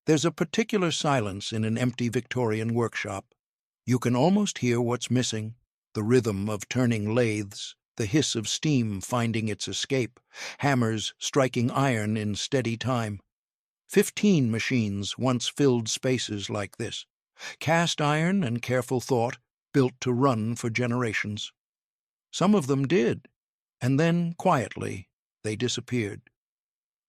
There's a particular silence in an empty Victorian workshop. You can almost hear what's missing: the rhythm of turning lathes, the hiss of steam finding its escape, hammers striking iron in steady time. 15 machines once filled spaces like this. Cast iron and careful thought, built to run for generations. Some of them did, and then, quietly, they disappeared.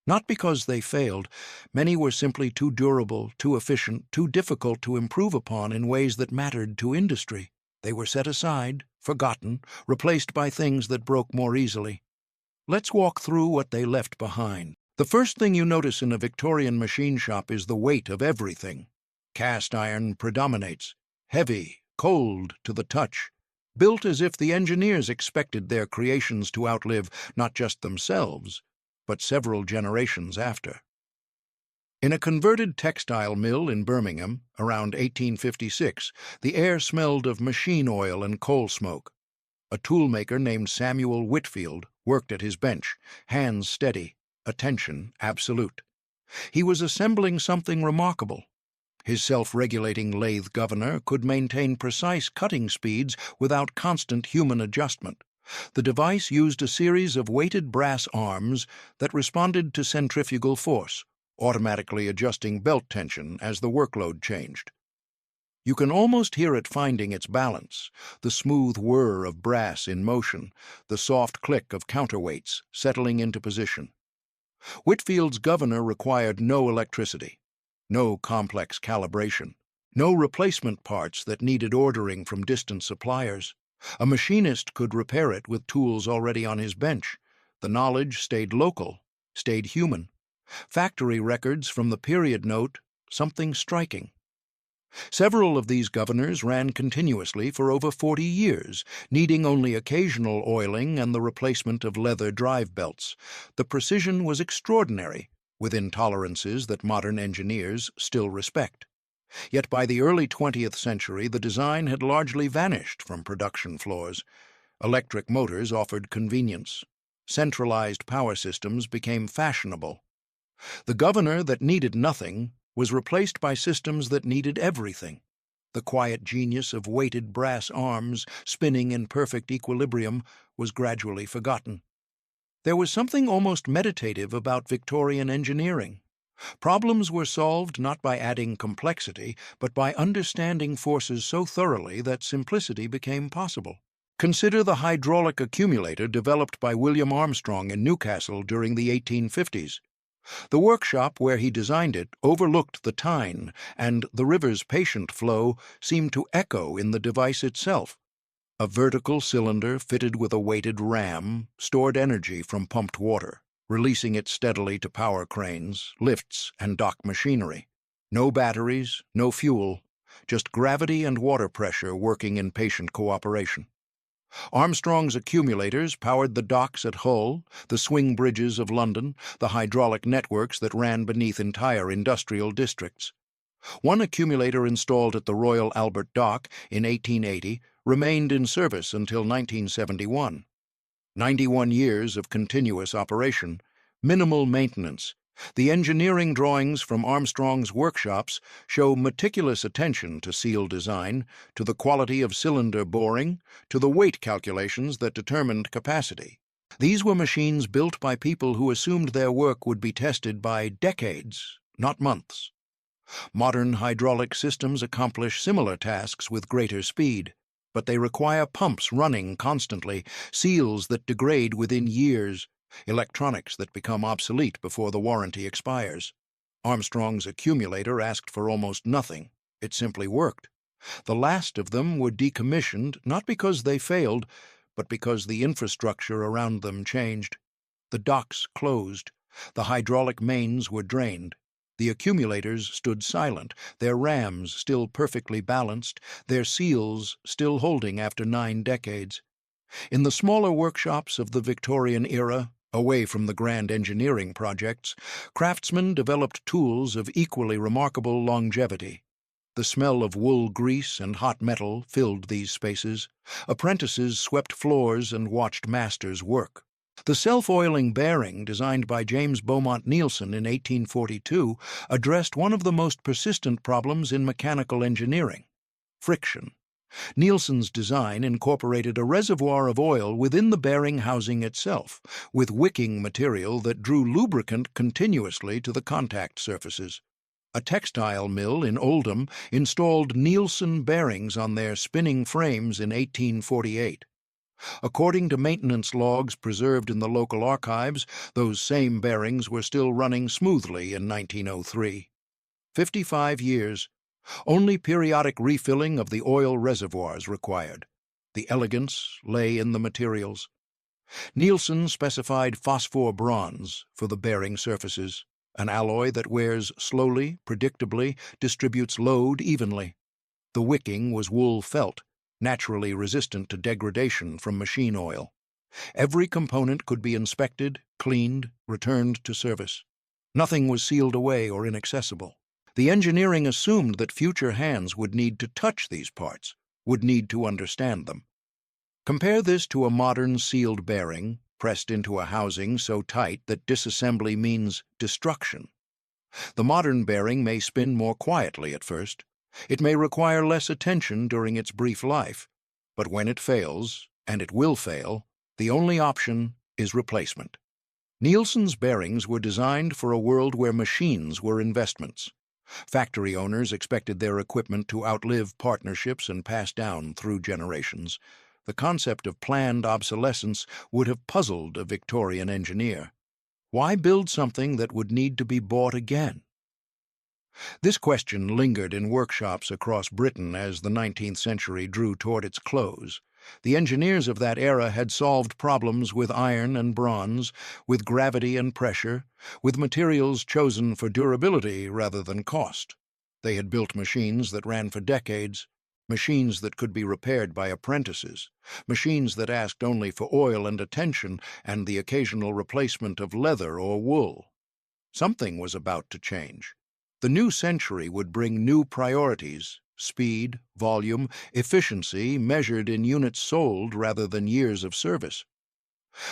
Not because they failed. Many were simply too durable, too efficient, too difficult to improve upon in ways that mattered to industry. They were set aside, forgotten, replaced by things that broke more easily. Let's walk through what they left behind. The first thing you notice in a Victorian machine shop is the weight of everything. Cast iron predominates, heavy, cold to the touch, built as if the engineers expected their creations to outlive not just themselves, but several generations after. In a converted textile mill in Birmingham, around 1856, the air smelled of machine oil and coal smoke. A toolmaker named Samuel Whitfield worked at his bench, hands steady, attention absolute. He was assembling something remarkable. His self-regulating lathe governor could maintain precise cutting speeds without constant human adjustment. The device used a series of weighted brass arms that responded to centrifugal force, automatically adjusting belt tension as the workload changed. You can almost hear it finding its balance, the smooth whir of brass in motion, the soft click of counterweights settling into position. Whitfield's governor required no electricity, no complex calibration, no replacement parts that needed ordering from distant suppliers. A machinist could repair it with tools already on his bench. The knowledge stayed local, stayed human. Factory records from the period note something striking. Several of these governors ran continuously for over 40 years, needing only occasional oiling and the replacement of leather drive belts. The precision was extraordinary, within tolerances that modern engineers still respect. Yet by the early 20th century, the design had largely vanished from production floors. Electric motors offered convenience. Centralized power systems became fashionable. The governor that needed nothing was replaced by systems that needed everything. The quiet genius of weighted brass arms spinning in perfect equilibrium was gradually forgotten. There was something almost meditative about Victorian engineering. Problems were solved not by adding complexity, but by understanding forces so thoroughly that simplicity became possible. Consider the hydraulic accumulator developed by William Armstrong in Newcastle during the 1850s. The workshop where he designed it overlooked the Tyne, and the river's patient flow seemed to echo in the device itself. A vertical cylinder fitted with a weighted ram stored energy from pumped water, releasing it steadily to power cranes, lifts, and dock machinery. No batteries, no fuel, just gravity and water pressure working in patient cooperation. Armstrong's accumulators powered the docks at Hull, the swing bridges of London, the hydraulic networks that ran beneath entire industrial districts. One accumulator installed at the Royal Albert Dock in 1880 remained in service until 1971. 91 years of continuous operation, minimal maintenance. The engineering drawings from Armstrong's workshops show meticulous attention to seal design, to the quality of cylinder boring, to the weight calculations that determined capacity. These were machines built by people who assumed their work would be tested by decades, not months. Modern hydraulic systems accomplish similar tasks with greater speed, but they require pumps running constantly, seals that degrade within years, electronics that become obsolete before the warranty expires. Armstrong's accumulator asked for almost nothing. It simply worked. The last of them were decommissioned not because they failed, but because the infrastructure around them changed. The docks closed. The hydraulic mains were drained. The accumulators stood silent, their rams still perfectly balanced, their seals still holding after 9 decades. In the smaller workshops of the Victorian era, away from the grand engineering projects, craftsmen developed tools of equally remarkable longevity. The smell of wool grease and hot metal filled these spaces. Apprentices swept floors and watched masters work. The self-oiling bearing, designed by James Beaumont Nielsen in 1842, addressed one of the most persistent problems in mechanical engineering: friction. Nielsen's design incorporated a reservoir of oil within the bearing housing itself, with wicking material that drew lubricant continuously to the contact surfaces. A textile mill in Oldham installed Nielsen bearings on their spinning frames in 1848. According to maintenance logs preserved in the local archives, those same bearings were still running smoothly in 1903. 55 years. Only periodic refilling of the oil reservoirs required. The elegance lay in the materials. Nielsen specified phosphor bronze for the bearing surfaces, an alloy that wears slowly, predictably, distributes load evenly. The wicking was wool felt, naturally resistant to degradation from machine oil. Every component could be inspected, cleaned, returned to service. Nothing was sealed away or inaccessible. The engineering assumed that future hands would need to touch these parts, would need to understand them. Compare this to a modern sealed bearing, pressed into a housing so tight that disassembly means destruction. The modern bearing may spin more quietly at first. It may require less attention during its brief life, but when it fails, and it will fail, the only option is replacement. Nielsen's bearings were designed for a world where machines were investments. Factory owners expected their equipment to outlive partnerships and pass down through generations. The concept of planned obsolescence would have puzzled a Victorian engineer. Why build something that would need to be bought again? This question lingered in workshops across Britain as the 19th century drew toward its close. The engineers of that era had solved problems with iron and bronze, with gravity and pressure, with materials chosen for durability rather than cost. They had built machines that ran for decades, machines that could be repaired by apprentices, machines that asked only for oil and attention and the occasional replacement of leather or wool. Something was about to change. The new century would bring new priorities: speed, volume, efficiency measured in units sold rather than years of service.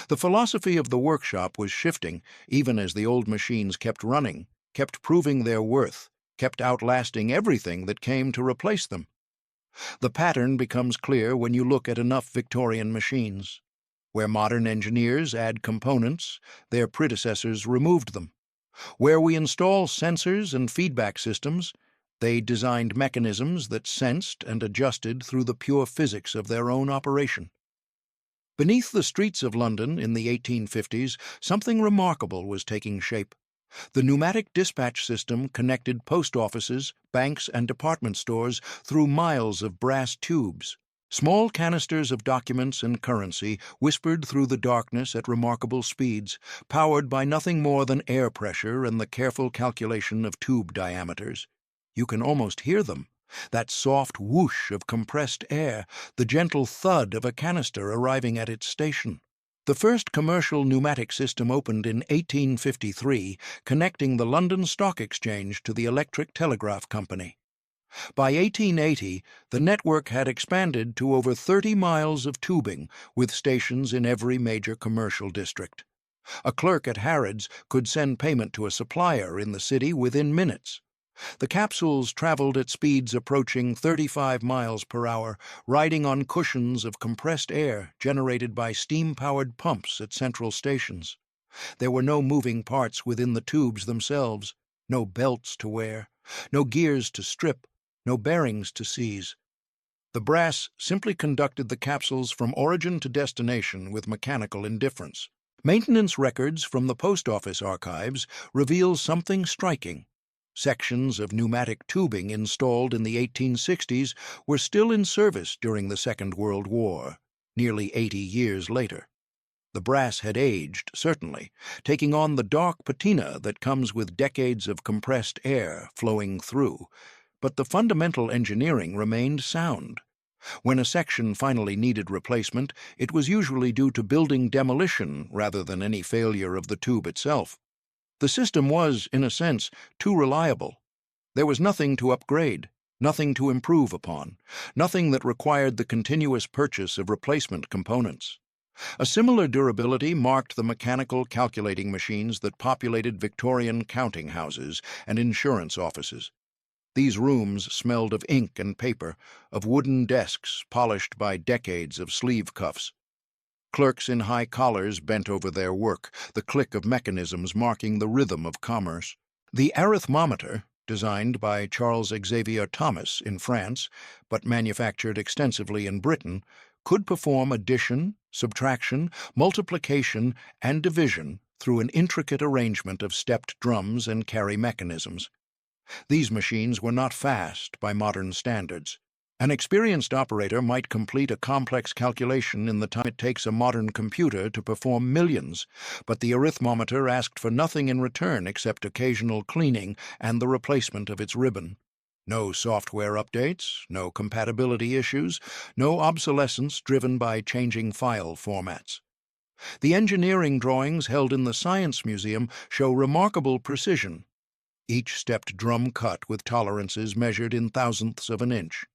The philosophy of the workshop was shifting even as the old machines kept running, kept proving their worth, kept outlasting everything that came to replace them. The pattern becomes clear when you look at enough Victorian machines. Where modern engineers add components, their predecessors removed them. Where we install sensors and feedback systems, they designed mechanisms that sensed and adjusted through the pure physics of their own operation. Beneath the streets of London in the 1850s, something remarkable was taking shape. The pneumatic dispatch system connected post offices, banks, and department stores through miles of brass tubes. Small canisters of documents and currency whispered through the darkness at remarkable speeds, powered by nothing more than air pressure and the careful calculation of tube diameters. You can almost hear them, that soft whoosh of compressed air, the gentle thud of a canister arriving at its station. The first commercial pneumatic system opened in 1853, connecting the London Stock Exchange to the Electric Telegraph Company. By 1880, the network had expanded to over 30 miles of tubing, with stations in every major commercial district. A clerk at Harrods could send payment to a supplier in the city within minutes. The capsules traveled at speeds approaching 35 miles per hour, riding on cushions of compressed air generated by steam-powered pumps at central stations. There were no moving parts within the tubes themselves, no belts to wear, no gears to strip, no bearings to seize. The brass simply conducted the capsules from origin to destination with mechanical indifference. Maintenance records from the post office archives reveal something striking. Sections of pneumatic tubing installed in the 1860s were still in service during the Second World War, nearly 80 years later. The brass had aged, certainly, taking on the dark patina that comes with decades of compressed air flowing through, but the fundamental engineering remained sound. When a section finally needed replacement, it was usually due to building demolition rather than any failure of the tube itself. The system was, in a sense, too reliable. There was nothing to upgrade, nothing to improve upon, nothing that required the continuous purchase of replacement components. A similar durability marked the mechanical calculating machines that populated Victorian counting houses and insurance offices. These rooms smelled of ink and paper, of wooden desks polished by decades of sleeve cuffs. Clerks in high collars bent over their work, the click of mechanisms marking the rhythm of commerce. The arithmometer, designed by Charles Xavier Thomas in France, but manufactured extensively in Britain, could perform addition, subtraction, multiplication, and division through an intricate arrangement of stepped drums and carry mechanisms. These machines were not fast by modern standards. An experienced operator might complete a complex calculation in the time it takes a modern computer to perform millions, but the arithmometer asked for nothing in return except occasional cleaning and the replacement of its ribbon. No software updates, no compatibility issues, no obsolescence driven by changing file formats. The engineering drawings held in the Science Museum show remarkable precision, each stepped drum cut with tolerances measured in thousandths of an inch.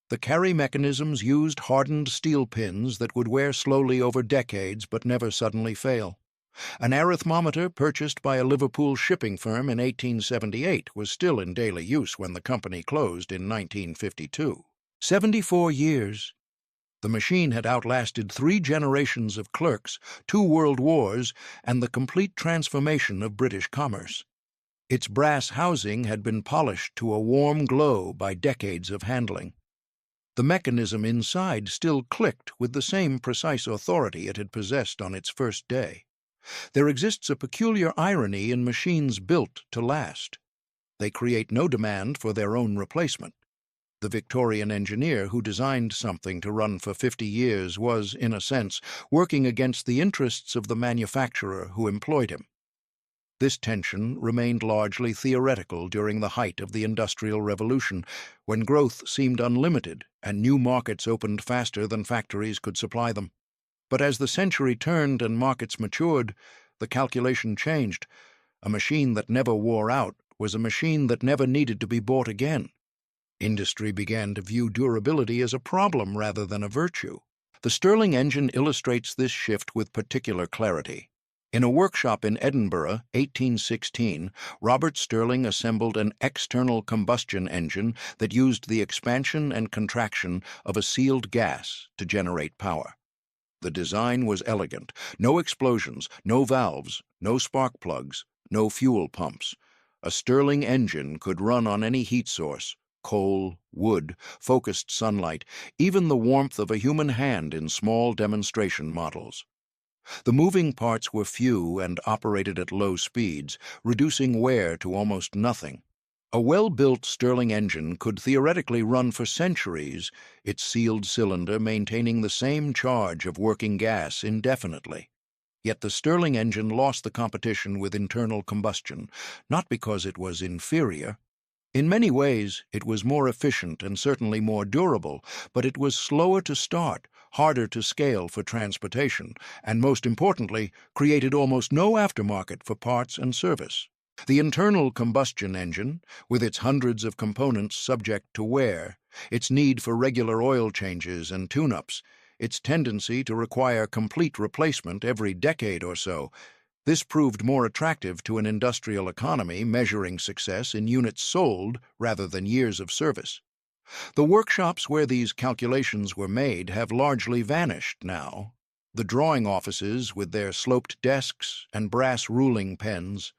The carry mechanisms used hardened steel pins that would wear slowly over decades but never suddenly fail. An arithmometer purchased by a Liverpool shipping firm in 1878 was still in daily use when the company closed in 1952. 74 years. The machine had outlasted 3 generations of clerks, 2 world wars, and the complete transformation of British commerce. Its brass housing had been polished to a warm glow by decades of handling. The mechanism inside still clicked with the same precise authority it had possessed on its first day. There exists a peculiar irony in machines built to last. They create no demand for their own replacement. The Victorian engineer who designed something to run for 50 years was, in a sense, working against the interests of the manufacturer who employed him. This tension remained largely theoretical during the height of the Industrial Revolution, when growth seemed unlimited and new markets opened faster than factories could supply them. But as the century turned and markets matured, the calculation changed. A machine that never wore out was a machine that never needed to be bought again. Industry began to view durability as a problem rather than a virtue. The Stirling engine illustrates this shift with particular clarity. In a workshop in Edinburgh, 1816, Robert Stirling assembled an external combustion engine that used the expansion and contraction of a sealed gas to generate power. The design was elegant. No explosions, no valves, no spark plugs, no fuel pumps. A Stirling engine could run on any heat source: coal, wood, focused sunlight, even the warmth of a human hand in small demonstration models. The moving parts were few and operated at low speeds, reducing wear to almost nothing. A well-built Stirling engine could theoretically run for centuries, its sealed cylinder maintaining the same charge of working gas indefinitely. Yet the Stirling engine lost the competition with internal combustion, not because it was inferior. In many ways, it was more efficient and certainly more durable, but it was slower to start, harder to scale for transportation, and most importantly, created almost no aftermarket for parts and service. The internal combustion engine, with its hundreds of components subject to wear, its need for regular oil changes and tune-ups, its tendency to require complete replacement every decade or so, this proved more attractive to an industrial economy measuring success in units sold rather than years of service. The workshops where these calculations were made have largely vanished now. The drawing offices with their sloped desks and brass ruling pens,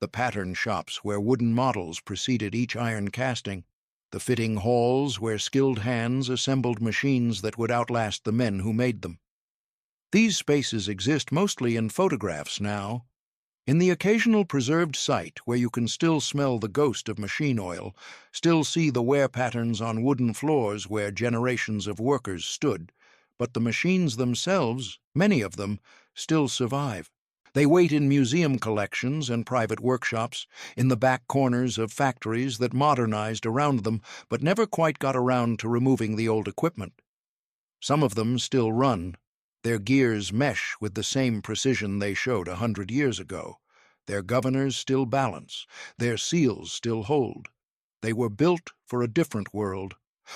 the pattern shops where wooden models preceded each iron casting, the fitting halls where skilled hands assembled machines that would outlast the men who made them. These spaces exist mostly in photographs now. In the occasional preserved site where you can still smell the ghost of machine oil, still see the wear patterns on wooden floors where generations of workers stood, but the machines themselves, many of them, still survive. They wait in museum collections and private workshops, in the back corners of factories that modernized around them but never quite got around to removing the old equipment. Some of them still run. Their gears mesh with the same precision they showed 100 years ago. Their governors still balance. Their seals still hold. They were built for a different world,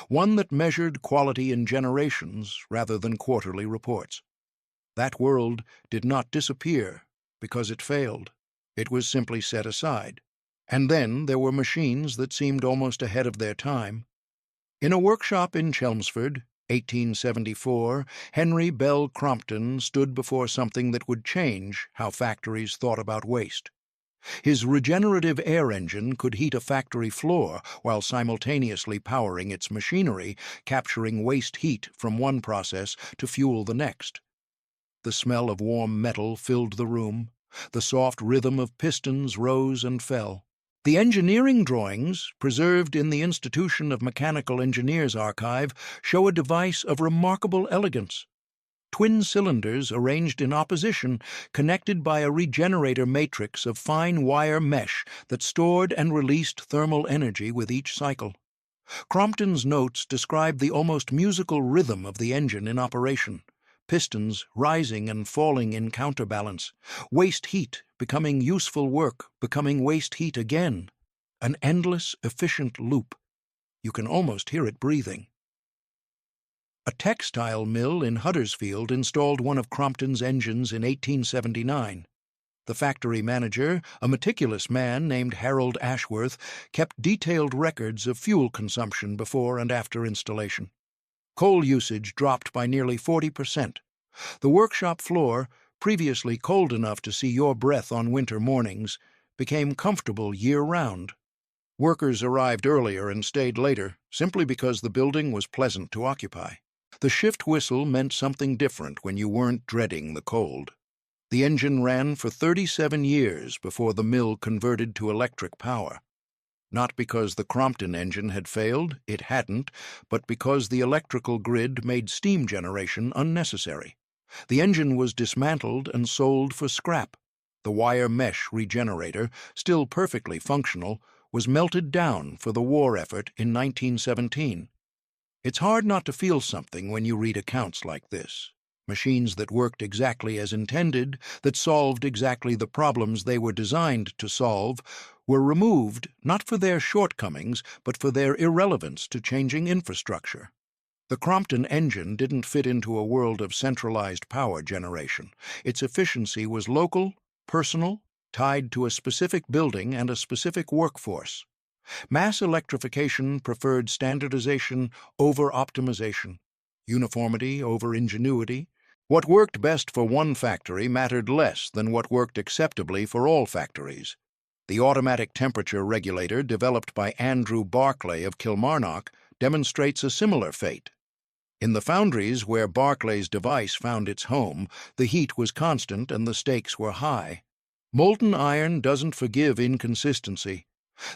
one that measured quality in generations rather than quarterly reports. That world did not disappear because it failed. It was simply set aside. And then there were machines that seemed almost ahead of their time. In a workshop in Chelmsford, 1874, Henry Bell Crompton stood before something that would change how factories thought about waste. His regenerative air engine could heat a factory floor while simultaneously powering its machinery, capturing waste heat from one process to fuel the next. The smell of warm metal filled the room. The soft rhythm of pistons rose and fell. The engineering drawings, preserved in the Institution of Mechanical Engineers archive, show a device of remarkable elegance. Twin cylinders arranged in opposition, connected by a regenerator matrix of fine wire mesh that stored and released thermal energy with each cycle. Crompton's notes describe the almost musical rhythm of the engine in operation, pistons rising and falling in counterbalance, waste heat becoming useful work, becoming waste heat again, an endless, efficient loop. You can almost hear it breathing. A textile mill in Huddersfield installed one of Crompton's engines in 1879. The factory manager, a meticulous man named Harold Ashworth, kept detailed records of fuel consumption before and after installation. Coal usage dropped by nearly 40%. The workshop floor, previously cold enough to see your breath on winter mornings, became comfortable year-round. Workers arrived earlier and stayed later, simply because the building was pleasant to occupy. The shift whistle meant something different when you weren't dreading the cold. The engine ran for 37 years before the mill converted to electric power. Not because the Crompton engine had failed, it hadn't, but because the electrical grid made steam generation unnecessary. The engine was dismantled and sold for scrap. The wire mesh regenerator, still perfectly functional, was melted down for the war effort in 1917. It's hard not to feel something when you read accounts like this. Machines that worked exactly as intended, that solved exactly the problems they were designed to solve, were removed not for their shortcomings, but for their irrelevance to changing infrastructure. The Crompton engine didn't fit into a world of centralized power generation. Its efficiency was local, personal, tied to a specific building and a specific workforce. Mass electrification preferred standardization over optimization, uniformity over ingenuity. What worked best for one factory mattered less than what worked acceptably for all factories. The automatic temperature regulator developed by Andrew Barclay of Kilmarnock demonstrates a similar fate. In the foundries where Barclay's device found its home, the heat was constant and the stakes were high. Molten iron doesn't forgive inconsistency.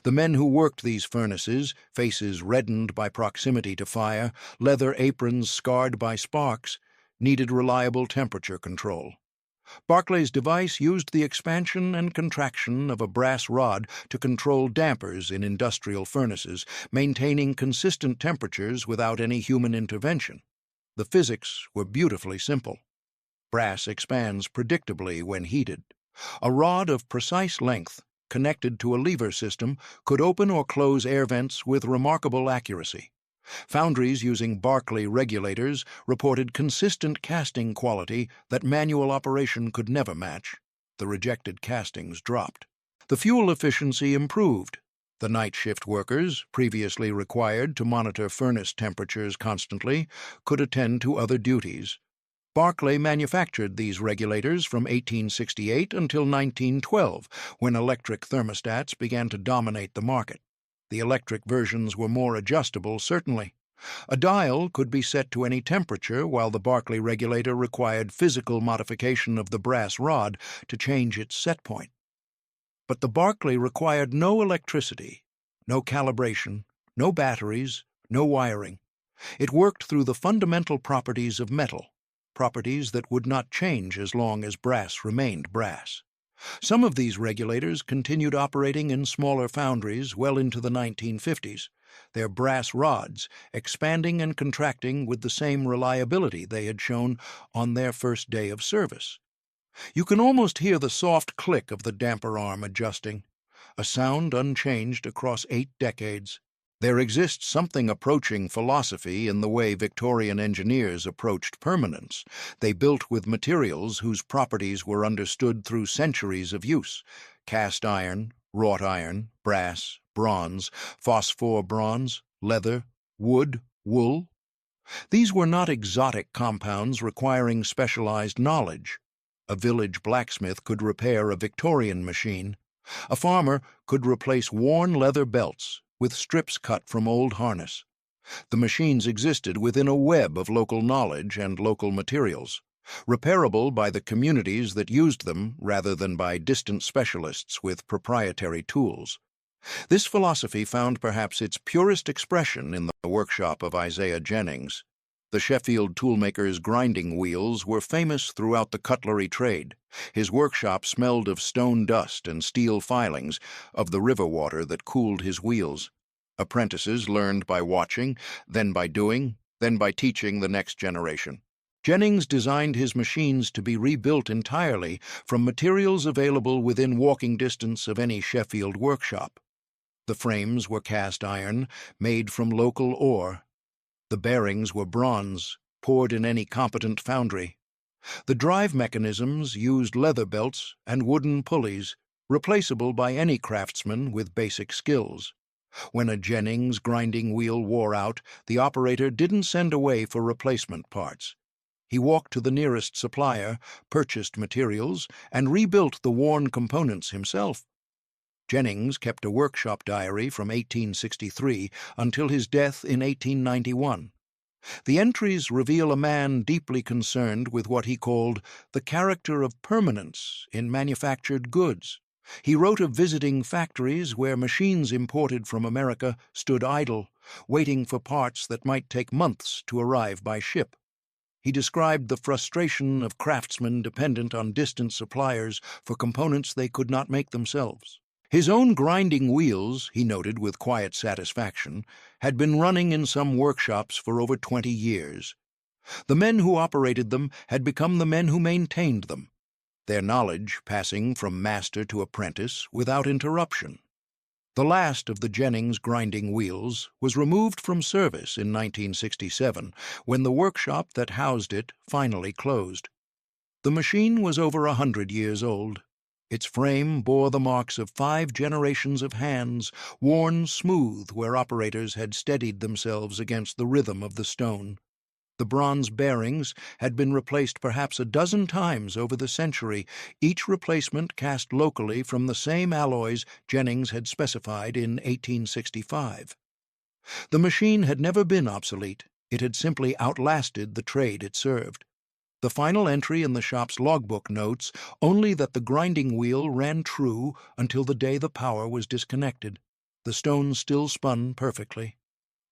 The men who worked these furnaces, faces reddened by proximity to fire, leather aprons scarred by sparks, needed reliable temperature control. Barclay's device used the expansion and contraction of a brass rod to control dampers in industrial furnaces, maintaining consistent temperatures without any human intervention. The physics were beautifully simple. Brass expands predictably when heated. A rod of precise length, connected to a lever system, could open or close air vents with remarkable accuracy. Foundries using Barclay regulators reported consistent casting quality that manual operation could never match. The rejected castings dropped. The fuel efficiency improved. The night shift workers, previously required to monitor furnace temperatures constantly, could attend to other duties. Barclay manufactured these regulators from 1868 until 1912, when electric thermostats began to dominate the market. The electric versions were more adjustable, certainly. A dial could be set to any temperature, while the Barclay regulator required physical modification of the brass rod to change its set point. But the Barclay required no electricity, no calibration, no batteries, no wiring. It worked through the fundamental properties of metal, properties that would not change as long as brass remained brass. Some of these regulators continued operating in smaller foundries well into the 1950s, their brass rods expanding and contracting with the same reliability they had shown on their first day of service. You can almost hear the soft click of the damper arm adjusting, a sound unchanged across 8 decades. There exists something approaching philosophy in the way Victorian engineers approached permanence. They built with materials whose properties were understood through centuries of use: cast iron, wrought iron, brass, bronze, phosphor bronze, leather, wood, wool. These were not exotic compounds requiring specialized knowledge. A village blacksmith could repair a Victorian machine. A farmer could replace worn leather belts with strips cut from old harness. The machines existed within a web of local knowledge and local materials, repairable by the communities that used them rather than by distant specialists with proprietary tools. This philosophy found perhaps its purest expression in the workshop of Isaiah Jennings. The Sheffield toolmaker's grinding wheels were famous throughout the cutlery trade. His workshop smelled of stone dust and steel filings, of the river water that cooled his wheels. Apprentices learned by watching, then by doing, then by teaching the next generation. Jennings designed his machines to be rebuilt entirely from materials available within walking distance of any Sheffield workshop. The frames were cast iron, made from local ore. The bearings were bronze, poured in any competent foundry. The drive mechanisms used leather belts and wooden pulleys, replaceable by any craftsman with basic skills. When a Jennings grinding wheel wore out, the operator didn't send away for replacement parts. He walked to the nearest supplier, purchased materials, and rebuilt the worn components himself. Jennings kept a workshop diary from 1863 until his death in 1891. The entries reveal a man deeply concerned with what he called the character of permanence in manufactured goods. He wrote of visiting factories where machines imported from America stood idle, waiting for parts that might take months to arrive by ship. He described the frustration of craftsmen dependent on distant suppliers for components they could not make themselves. His own grinding wheels, he noted with quiet satisfaction, had been running in some workshops for over 20 years. The men who operated them had become the men who maintained them, their knowledge passing from master to apprentice without interruption. The last of the Jennings grinding wheels was removed from service in 1967 when the workshop that housed it finally closed. The machine was over 100 years old. Its frame bore the marks of 5 generations of hands, worn smooth where operators had steadied themselves against the rhythm of the stone. The bronze bearings had been replaced perhaps a dozen times over the century, each replacement cast locally from the same alloys Jennings had specified in 1865. The machine had never been obsolete. It had simply outlasted the trade it served. The final entry in the shop's logbook notes only that the grinding wheel ran true until the day the power was disconnected. The stone still spun perfectly,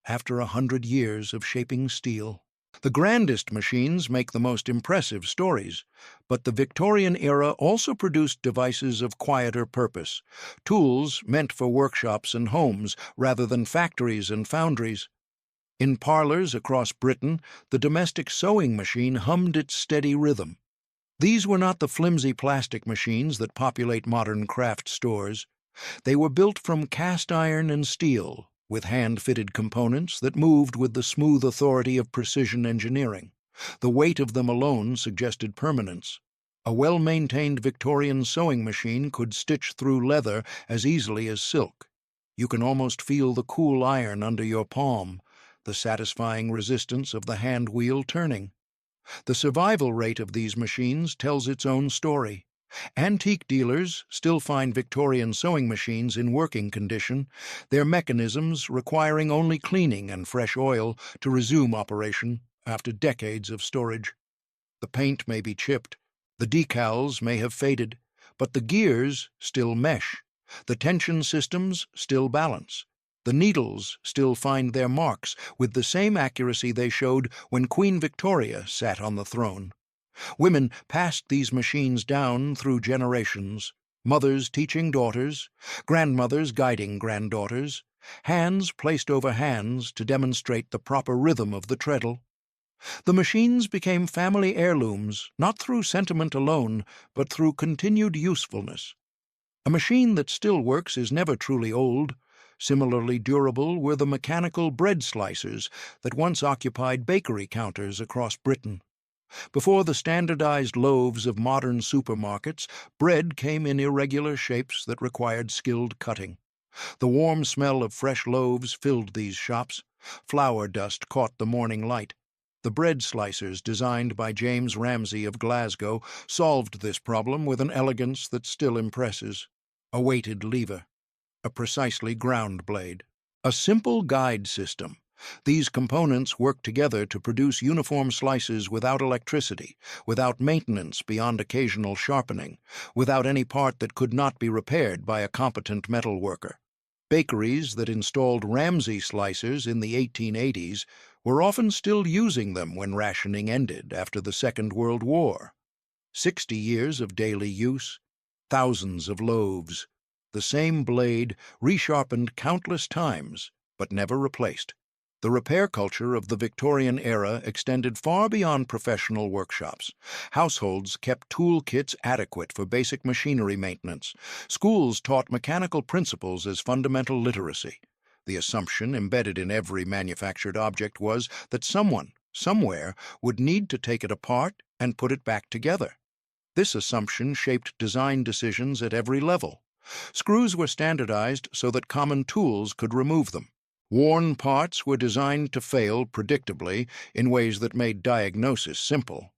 after 100 years of shaping steel. The grandest machines make the most impressive stories, but the Victorian era also produced devices of quieter purpose, tools meant for workshops and homes rather than factories and foundries. In parlors across Britain, the domestic sewing machine hummed its steady rhythm. These were not the flimsy plastic machines that populate modern craft stores. They were built from cast iron and steel, with hand-fitted components that moved with the smooth authority of precision engineering. The weight of them alone suggested permanence. A well-maintained Victorian sewing machine could stitch through leather as easily as silk. You can almost feel the cool iron under your palm, the satisfying resistance of the hand wheel turning. The survival rate of these machines tells its own story. Antique dealers still find Victorian sewing machines in working condition, their mechanisms requiring only cleaning and fresh oil to resume operation after decades of storage. The paint may be chipped, the decals may have faded, but the gears still mesh, the tension systems still balance. The needles still find their marks with the same accuracy they showed when Queen Victoria sat on the throne. Women passed these machines down through generations, mothers teaching daughters, grandmothers guiding granddaughters, hands placed over hands to demonstrate the proper rhythm of the treadle. The machines became family heirlooms, not through sentiment alone, but through continued usefulness. A machine that still works is never truly old. Similarly durable were the mechanical bread slicers that once occupied bakery counters across Britain. Before the standardized loaves of modern supermarkets, bread came in irregular shapes that required skilled cutting. The warm smell of fresh loaves filled these shops. Flour dust caught the morning light. The bread slicers, designed by James Ramsay of Glasgow, solved this problem with an elegance that still impresses. A weighted lever, a precisely ground blade, a simple guide system. These components work together to produce uniform slices without electricity, without maintenance beyond occasional sharpening, without any part that could not be repaired by a competent metal worker. Bakeries that installed Ramsay slicers in the 1880s were often still using them when rationing ended after the Second World War. 60 years of daily use, thousands of loaves, the same blade resharpened countless times, but never replaced. The repair culture of the Victorian era extended far beyond professional workshops. Households kept tool kits adequate for basic machinery maintenance. Schools taught mechanical principles as fundamental literacy. The assumption embedded in every manufactured object was that someone, somewhere, would need to take it apart and put it back together. This assumption shaped design decisions at every level. Screws were standardized so that common tools could remove them. Worn parts were designed to fail predictably in ways that made diagnosis simple.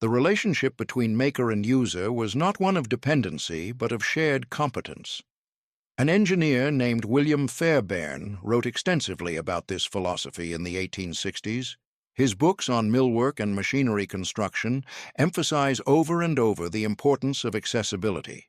The relationship between maker and user was not one of dependency, but of shared competence. An engineer named William Fairbairn wrote extensively about this philosophy in the 1860s. His books on millwork and machinery construction emphasize over and over the importance of accessibility.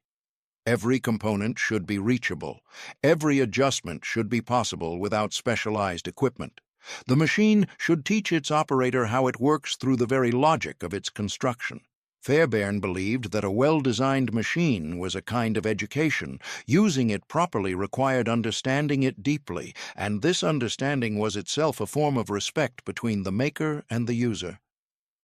Every component should be reachable. Every adjustment should be possible without specialized equipment. The machine should teach its operator how it works through the very logic of its construction. Fairbairn believed that a well-designed machine was a kind of education. Using it properly required understanding it deeply, and this understanding was itself a form of respect between the maker and the user.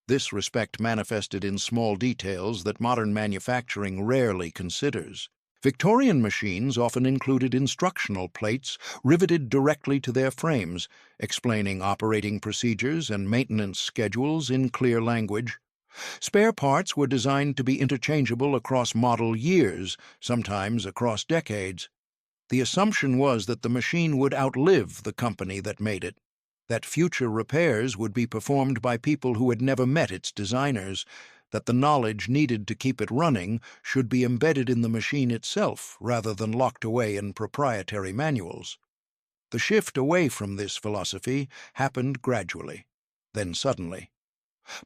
This respect manifested in small details that modern manufacturing rarely considers. Victorian machines often included instructional plates riveted directly to their frames, explaining operating procedures and maintenance schedules in clear language. Spare parts were designed to be interchangeable across model years, sometimes across decades. The assumption was that the machine would outlive the company that made it, that future repairs would be performed by people who had never met its designers, that the knowledge needed to keep it running should be embedded in the machine itself rather than locked away in proprietary manuals. The shift away from this philosophy happened gradually, then suddenly.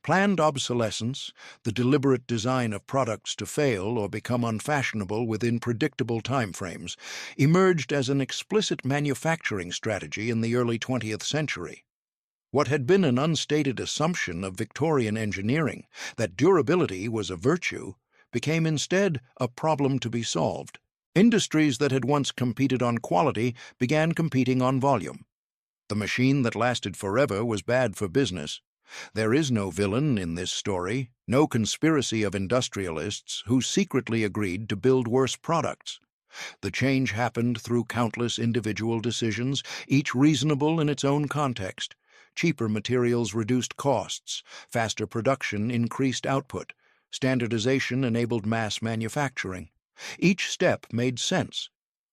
Planned obsolescence, the deliberate design of products to fail or become unfashionable within predictable timeframes, emerged as an explicit manufacturing strategy in the early 20th century. What had been an unstated assumption of Victorian engineering, that durability was a virtue, became instead a problem to be solved. Industries that had once competed on quality began competing on volume. The machine that lasted forever was bad for business. There is no villain in this story, no conspiracy of industrialists who secretly agreed to build worse products. The change happened through countless individual decisions, each reasonable in its own context. Cheaper materials reduced costs, faster production increased output, standardization enabled mass manufacturing. Each step made sense.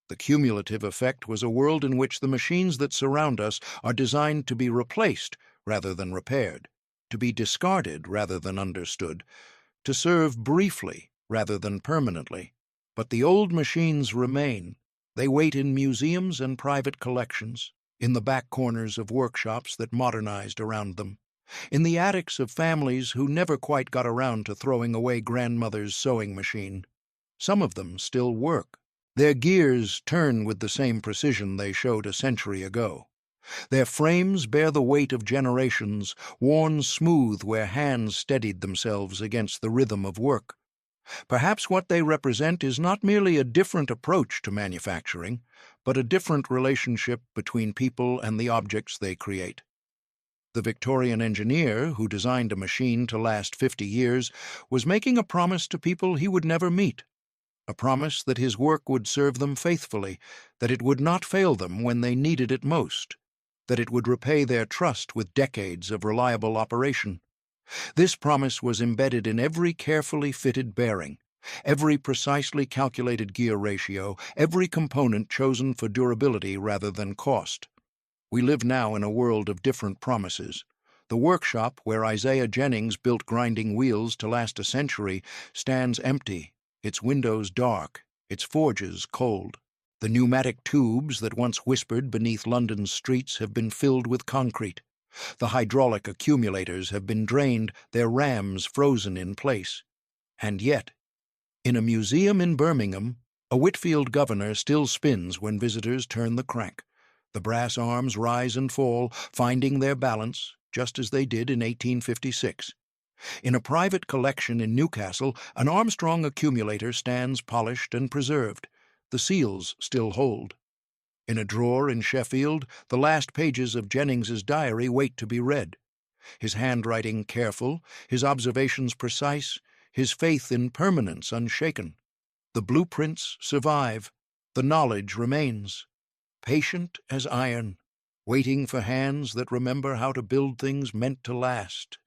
The cumulative effect was a world in which the machines that surround us are designed to be replaced rather than repaired, to be discarded rather than understood, to serve briefly rather than permanently. But the old machines remain. They wait in museums and private collections, in the back corners of workshops that modernized around them, in the attics of families who never quite got around to throwing away grandmother's sewing machine. Some of them still work. Their gears turn with the same precision they showed a century ago. Their frames bear the weight of generations, worn smooth where hands steadied themselves against the rhythm of work. Perhaps what they represent is not merely a different approach to manufacturing, but a different relationship between people and the objects they create. The Victorian engineer, who designed a machine to last 50 years, was making a promise to people he would never meet. a promise that his work would serve them faithfully, that it would not fail them when they needed it most, that it would repay their trust with decades of reliable operation. This promise was embedded in every carefully fitted bearing, every precisely calculated gear ratio, every component chosen for durability rather than cost. We live now in a world of different promises. The workshop where Isaiah Jennings built grinding wheels to last a century stands empty, its windows dark, its forges cold. The pneumatic tubes that once whispered beneath London's streets have been filled with concrete. The hydraulic accumulators have been drained, their rams frozen in place. And yet, in a museum in Birmingham, a Whitfield governor still spins when visitors turn the crank. The brass arms rise and fall, finding their balance, just as they did in 1856. In a private collection in Newcastle, an Armstrong accumulator stands polished and preserved. The seals still hold. In a drawer in Sheffield, the last pages of Jennings's diary wait to be read. His handwriting careful, his observations precise, his faith in permanence unshaken. The blueprints survive, the knowledge remains. Patient as iron, waiting for hands that remember how to build things meant to last.